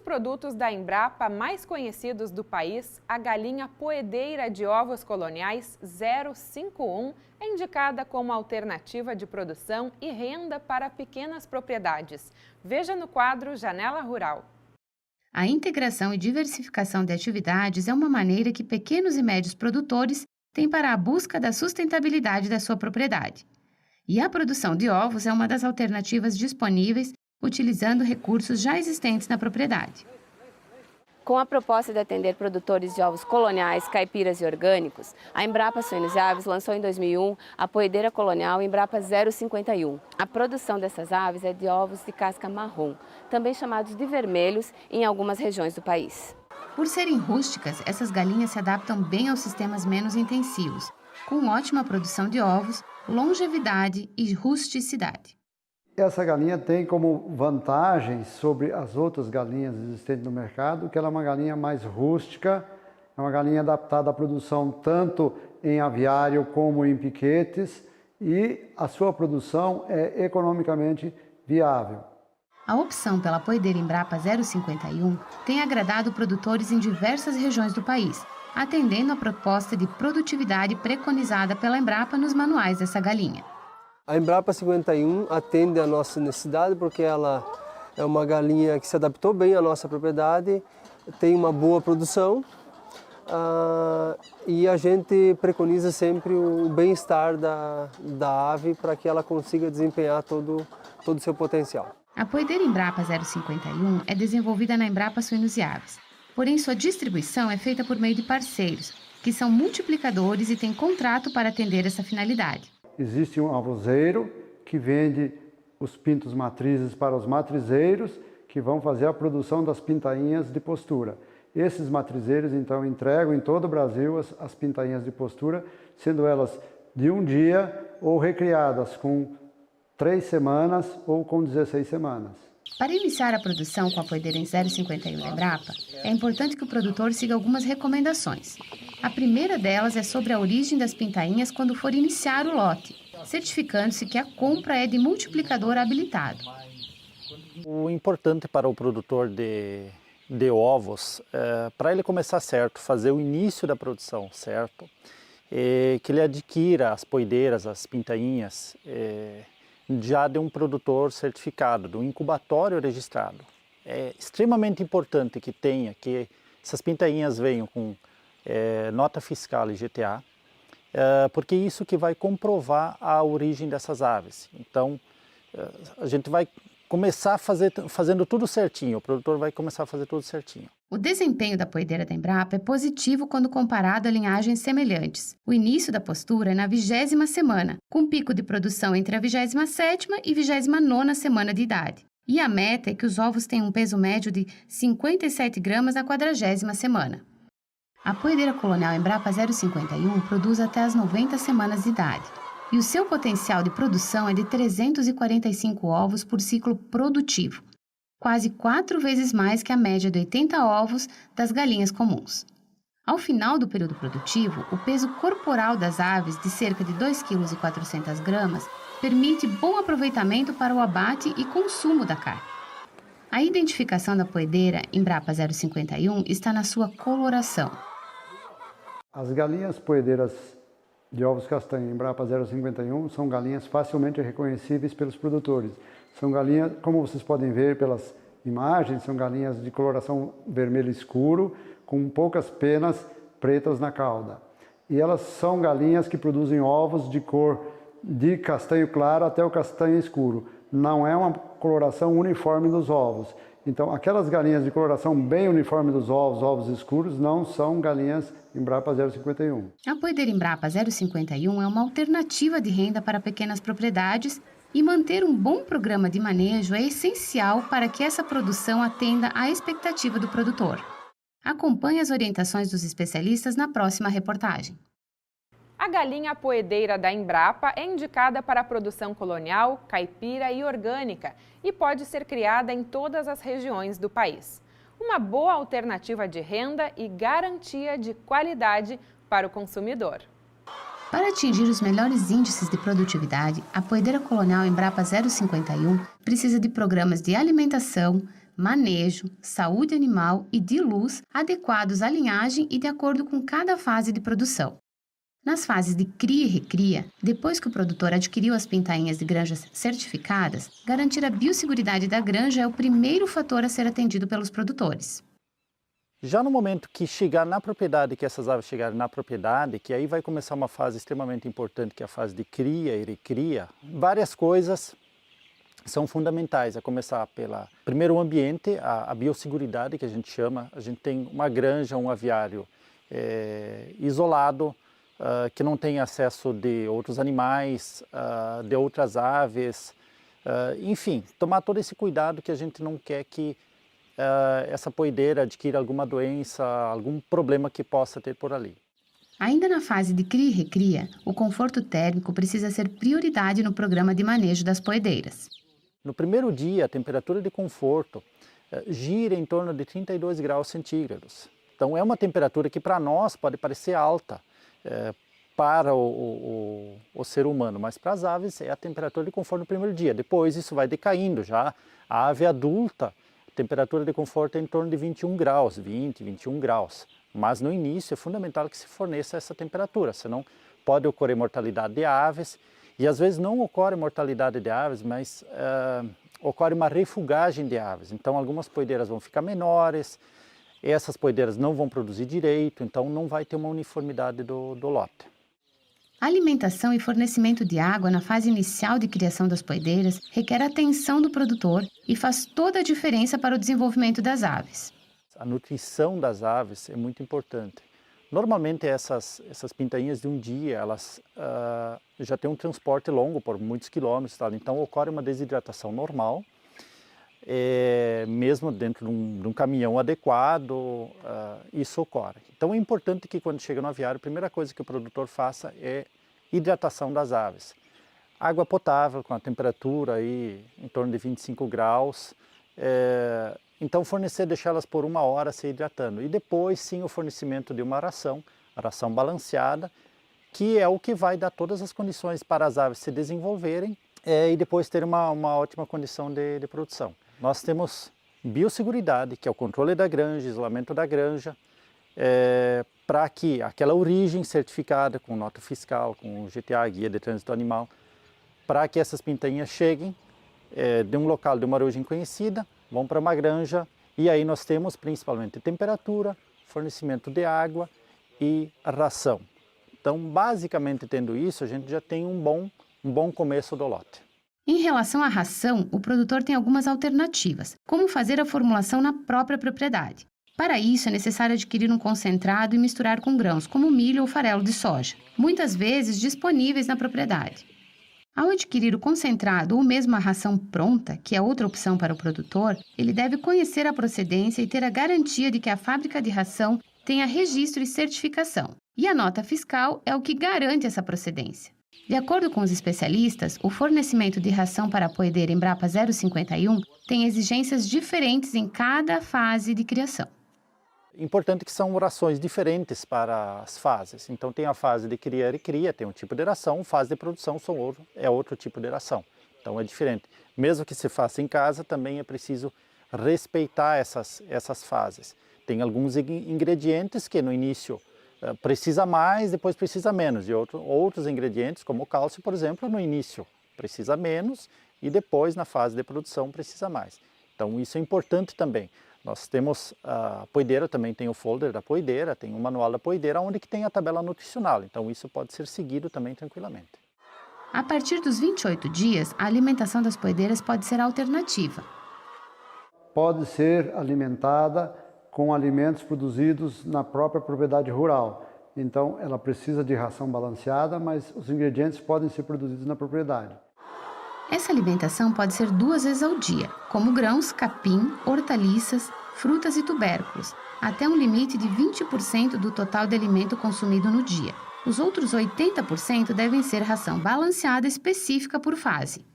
produtos da Embrapa mais conhecidos do país, a galinha poedeira de ovos coloniais 051 é indicada como alternativa de produção e renda para pequenas propriedades. Veja no quadro Janela Rural. A integração e diversificação de atividades é uma maneira que pequenos e médios produtores têm para a busca da sustentabilidade da sua propriedade. E a produção de ovos é uma das alternativas disponíveis utilizando recursos já existentes na propriedade. Com a proposta de atender produtores de ovos coloniais, caipiras e orgânicos, a Embrapa Suínos e Aves lançou em 2001 a poedeira colonial Embrapa 051. A produção dessas aves é de ovos de casca marrom, também chamados de vermelhos em algumas regiões do país. Por serem rústicas, essas galinhas se adaptam bem aos sistemas menos intensivos, com ótima produção de ovos, longevidade e rusticidade. Essa galinha tem como vantagem sobre as outras galinhas existentes no mercado que ela é uma galinha mais rústica, é uma galinha adaptada à produção tanto em aviário como em piquetes e a sua produção é economicamente viável. A opção pela poedeira Embrapa 051 tem agradado produtores em diversas regiões do país, atendendo à proposta de produtividade preconizada pela Embrapa nos manuais dessa galinha. A Embrapa 51 atende a nossa necessidade porque ela é uma galinha que se adaptou bem à nossa propriedade, tem uma boa produção e a gente preconiza sempre o bem-estar da ave para que ela consiga desempenhar todo o seu potencial. A poedeira Embrapa 051 é desenvolvida na Embrapa Suínos e Aves, porém sua distribuição é feita por meio de parceiros, que são multiplicadores e têm contrato para atender essa finalidade. Existe um avoseiro que vende os pintos matrizes para os matrizeiros que vão fazer a produção das pintainhas de postura. Esses matrizeiros então entregam em todo o Brasil as pintainhas de postura, sendo elas de um dia ou recriadas com 3 semanas ou com 16 semanas. Para iniciar a produção com a poedeira em 051 da Embrapa, é importante que o produtor siga algumas recomendações. A primeira delas é sobre a origem das pintainhas quando for iniciar o lote, certificando-se que a compra é de multiplicador habilitado. O importante para o produtor de ovos, para ele começar certo, fazer o início da produção certo, que ele adquira as poedeiras, as pintainhas, já de um produtor certificado, de um incubatório registrado. É extremamente importante que essas pintainhas venham com nota fiscal e GTA, porque é isso que vai comprovar a origem dessas aves. Então, a gente vai começar fazendo tudo certinho, o produtor vai começar a fazer tudo certinho. O desempenho da poedeira da Embrapa é positivo quando comparado a linhagens semelhantes. O início da postura é na 20ª semana, com pico de produção entre a 27ª e 29ª semana de idade. E a meta é que os ovos tenham um peso médio de 57 gramas na 40ª semana. A poedeira colonial Embrapa 051 produz até as 90 semanas de idade. E o seu potencial de produção é de 345 ovos por ciclo produtivo, quase 4 vezes mais que a média de 80 ovos das galinhas comuns. Ao final do período produtivo, o peso corporal das aves, de cerca de 2,4 kg, permite bom aproveitamento para o abate e consumo da carne. A identificação da poedeira Embrapa 051 está na sua coloração. As galinhas poedeiras de ovos castanhos Embrapa 051 são galinhas facilmente reconhecíveis pelos produtores. São galinhas, como vocês podem ver pelas imagens, são galinhas de coloração vermelho escuro, com poucas penas pretas na cauda. E elas são galinhas que produzem ovos de cor de castanho claro até o castanho escuro. Não é uma coloração uniforme dos ovos. Então, aquelas galinhas de coloração bem uniforme dos ovos escuros, não são galinhas Embrapa 051. A poedeira Embrapa 051 é uma alternativa de renda para pequenas propriedades e manter um bom programa de manejo é essencial para que essa produção atenda à expectativa do produtor. Acompanhe as orientações dos especialistas na próxima reportagem. A galinha poedeira da Embrapa é indicada para a produção colonial, caipira e orgânica e pode ser criada em todas as regiões do país. Uma boa alternativa de renda e garantia de qualidade para o consumidor. Para atingir os melhores índices de produtividade, a poedeira colonial Embrapa 051 precisa de programas de alimentação, manejo, saúde animal e de luz adequados à linhagem e de acordo com cada fase de produção. Nas fases de cria e recria, depois que o produtor adquiriu as pintainhas de granjas certificadas, garantir a biosseguridade da granja é o primeiro fator a ser atendido pelos produtores. Já no momento que chegar na propriedade, que essas aves chegarem na propriedade, que aí vai começar uma fase extremamente importante, que é a fase de cria e recria, várias coisas são fundamentais, a começar pela, primeiro, o ambiente, a biosseguridade que a gente chama. A gente tem uma granja, um aviário isolado, que não tem acesso de outros animais, de outras aves, enfim, tomar todo esse cuidado que a gente não quer que essa poedeira adquira alguma doença, algum problema que possa ter por ali. Ainda na fase de cria e recria, o conforto térmico precisa ser prioridade no programa de manejo das poedeiras. No primeiro dia, a temperatura de conforto gira em torno de 32 graus centígrados. Então é uma temperatura que para nós pode parecer alta, para o ser humano, mas para as aves é a temperatura de conforto no primeiro dia. Depois isso vai decaindo já. A ave adulta, a temperatura de conforto é em torno de 21 graus, 20, 21 graus. Mas no início é fundamental que se forneça essa temperatura, senão pode ocorrer mortalidade de aves. E às vezes não ocorre mortalidade de aves, mas ocorre uma refugagem de aves. Então algumas poedeiras vão ficar menores, essas poedeiras não vão produzir direito, então não vai ter uma uniformidade do lote. A alimentação e fornecimento de água na fase inicial de criação das poedeiras requer atenção do produtor e faz toda a diferença para o desenvolvimento das aves. A nutrição das aves é muito importante. Normalmente essas pintainhas de um dia, elas já têm um transporte longo por muitos quilômetros, tá? Então ocorre uma desidratação normal, mesmo dentro de um caminhão adequado, isso ocorre. Então é importante que quando chega no aviário, a primeira coisa que o produtor faça é hidratação das aves. Água potável com a temperatura aí em torno de 25 graus, então fornecer, deixá-las por 1 hora se hidratando. E depois sim o fornecimento de uma ração, a ração balanceada, que é o que vai dar todas as condições para as aves se desenvolverem e depois ter uma ótima condição de produção. Nós temos biosseguridade, que é o controle da granja, isolamento da granja, para que aquela origem certificada com nota fiscal, com o GTA, Guia de Trânsito Animal, para que essas pintainhas cheguem de um local, de uma origem conhecida, vão para uma granja e aí nós temos principalmente temperatura, fornecimento de água e ração. Então, basicamente tendo isso, a gente já tem um bom começo do lote. Em relação à ração, o produtor tem algumas alternativas, como fazer a formulação na própria propriedade. Para isso, é necessário adquirir um concentrado e misturar com grãos, como milho ou farelo de soja, muitas vezes disponíveis na propriedade. Ao adquirir o concentrado ou mesmo a ração pronta, que é outra opção para o produtor, ele deve conhecer a procedência e ter a garantia de que a fábrica de ração tenha registro e certificação. E a nota fiscal é o que garante essa procedência. De acordo com os especialistas, o fornecimento de ração para a poedeira Embrapa 051 tem exigências diferentes em cada fase de criação. Importante que são rações diferentes para as fases. Então tem a fase de cria e cria, tem um tipo de ração, fase de produção é outro tipo de ração. Então é diferente. Mesmo que se faça em casa, também é preciso respeitar essas fases. Tem alguns ingredientes que no início precisa mais, depois precisa menos. E outros ingredientes, como o cálcio, por exemplo, no início precisa menos e depois na fase de produção precisa mais. Então isso é importante também. Nós temos a poedeira, também tem o folder da poedeira, tem o manual da poedeira, onde que tem a tabela nutricional. Então isso pode ser seguido também tranquilamente. A partir dos 28 dias, a alimentação das poedeiras pode ser alternativa. Pode ser alimentada com alimentos produzidos na própria propriedade rural. Então ela precisa de ração balanceada, mas os ingredientes podem ser produzidos na propriedade. Essa alimentação pode ser 2 vezes ao dia, como grãos, capim, hortaliças, frutas e tubérculos, até um limite de 20% do total de alimento consumido no dia. Os outros 80% devem ser ração balanceada específica por fase.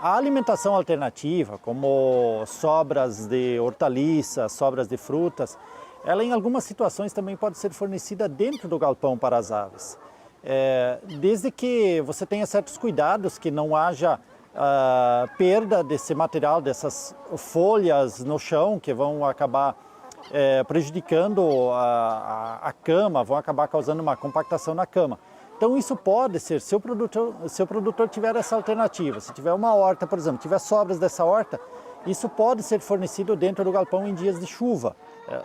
A alimentação alternativa, como sobras de hortaliças, sobras de frutas, ela em algumas situações também pode ser fornecida dentro do galpão para as aves. Desde que você tenha certos cuidados, que não haja perda desse material, dessas folhas no chão que vão acabar prejudicando a cama, vão acabar causando uma compactação na cama. Então isso pode ser, se o produtor tiver essa alternativa, se tiver uma horta, por exemplo, tiver sobras dessa horta, isso pode ser fornecido dentro do galpão em dias de chuva.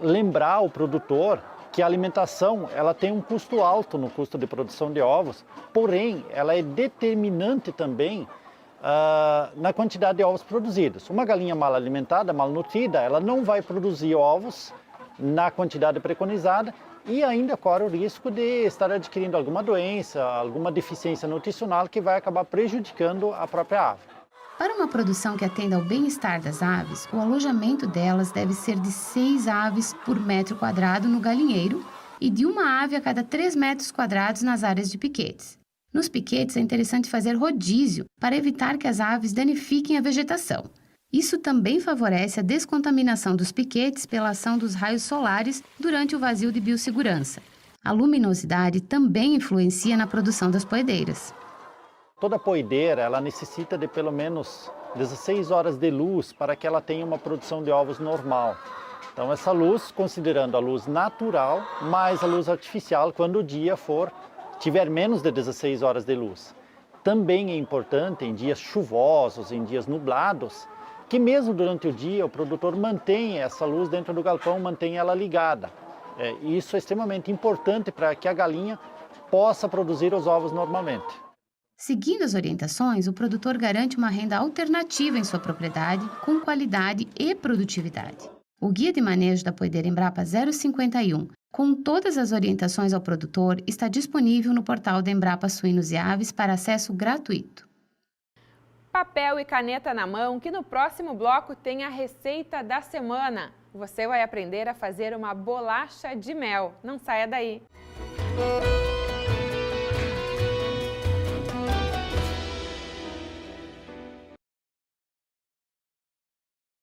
Lembrar o produtor que a alimentação ela tem um custo alto no custo de produção de ovos, porém ela é determinante também na quantidade de ovos produzidos. Uma galinha mal alimentada, mal nutrida, ela não vai produzir ovos na quantidade preconizada e ainda corre o risco de estar adquirindo alguma doença, alguma deficiência nutricional que vai acabar prejudicando a própria ave. Para uma produção que atenda ao bem-estar das aves, o alojamento delas deve ser de 6 aves por metro quadrado no galinheiro e de uma ave a cada 3 metros quadrados nas áreas de piquetes. Nos piquetes é interessante fazer rodízio para evitar que as aves danifiquem a vegetação. Isso também favorece a descontaminação dos piquetes pela ação dos raios solares durante o vazio de biossegurança. A luminosidade também influencia na produção das poedeiras. Toda poedeira ela necessita de pelo menos 16 horas de luz para que ela tenha uma produção de ovos normal. Então essa luz, considerando a luz natural, mais a luz artificial quando o dia tiver menos de 16 horas de luz. Também é importante em dias chuvosos, em dias nublados, que mesmo durante o dia o produtor mantenha essa luz dentro do galpão, mantenha ela ligada. Isso é extremamente importante para que a galinha possa produzir os ovos normalmente. Seguindo as orientações, o produtor garante uma renda alternativa em sua propriedade, com qualidade e produtividade. O Guia de Manejo da Poedeira Embrapa 051, com todas as orientações ao produtor, está disponível no portal da Embrapa Suínos e Aves para acesso gratuito. Papel e caneta na mão, que no próximo bloco tem a receita da semana. Você vai aprender a fazer uma bolacha de mel. Não saia daí!